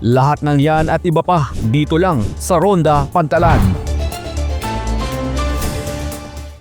Lahat ng yan at iba pa dito lang sa Ronda Pantalan.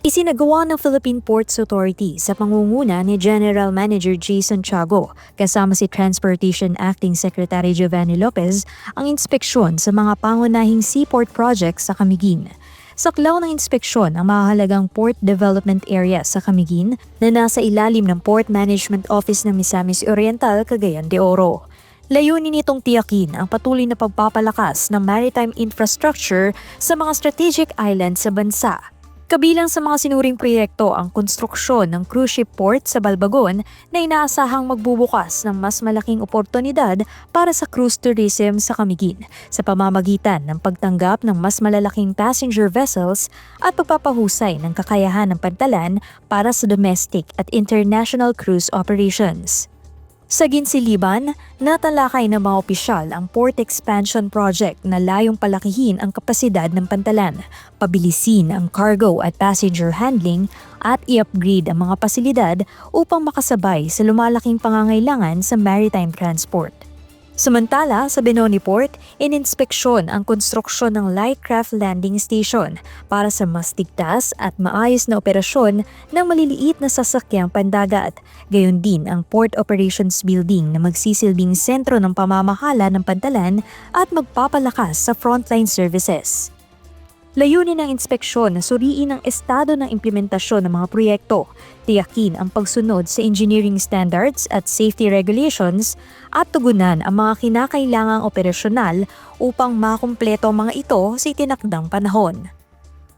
Isinagawa ng Philippine Ports Authority sa pangunguna ni General Manager Jason Tiago kasama si Transportation Acting Secretary Giovanni Lopez ang inspeksyon sa mga pangunahing seaport projects sa Camiguin. Saklaw ng inspeksyon ang mahalagang port development area sa Camiguin na nasa ilalim ng Port Management Office ng Misamis Oriental, Cagayan de Oro. Layunin nitong tiyakin ang patuloy na pagpapalakas ng maritime infrastructure sa mga strategic islands sa bansa. Kabilang sa mga sinuring proyekto ang konstruksyon ng cruise ship port sa Balbagon na inaasahang magbubukas ng mas malaking oportunidad para sa cruise tourism sa Camiguin sa pamamagitan ng pagtanggap ng mas malalaking passenger vessels at pagpapahusay ng kakayahan ng Pantalan para sa domestic at international cruise operations. Sa Ginsiliban, natalakay ng mga opisyal ang port expansion project na layong palakihin ang kapasidad ng Pantalan, pabilisin ang cargo at passenger handling at i-upgrade ang mga pasilidad upang makasabay sa lumalaking pangangailangan sa maritime transport. Samantala, sa Benoni Port, ininspeksyon ang konstruksyon ng light craft landing station para sa mas ligtas at maayos na operasyon ng maliliit na sasakyang pandagat. Gayon din ang Port Operations Building na magsisilbing sentro ng pamamahala ng Pantalan at magpapalakas sa frontline services. Layunin ng inspeksyon na suriin ang estado ng implementasyon ng mga proyekto, tiyakin ang pagsunod sa engineering standards at safety regulations at tugunan ang mga kinakailangang operasyonal upang makumpleto ang mga ito sa itinakdang panahon.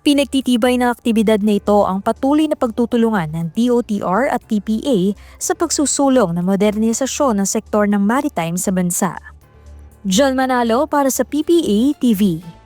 Pinagtitibay ng aktibidad na ito ang patuloy na pagtutulungan ng DOTR at PPA sa pagsusulong ng modernisasyon ng sektor ng maritime sa bansa. John Manalo para sa PPA TV.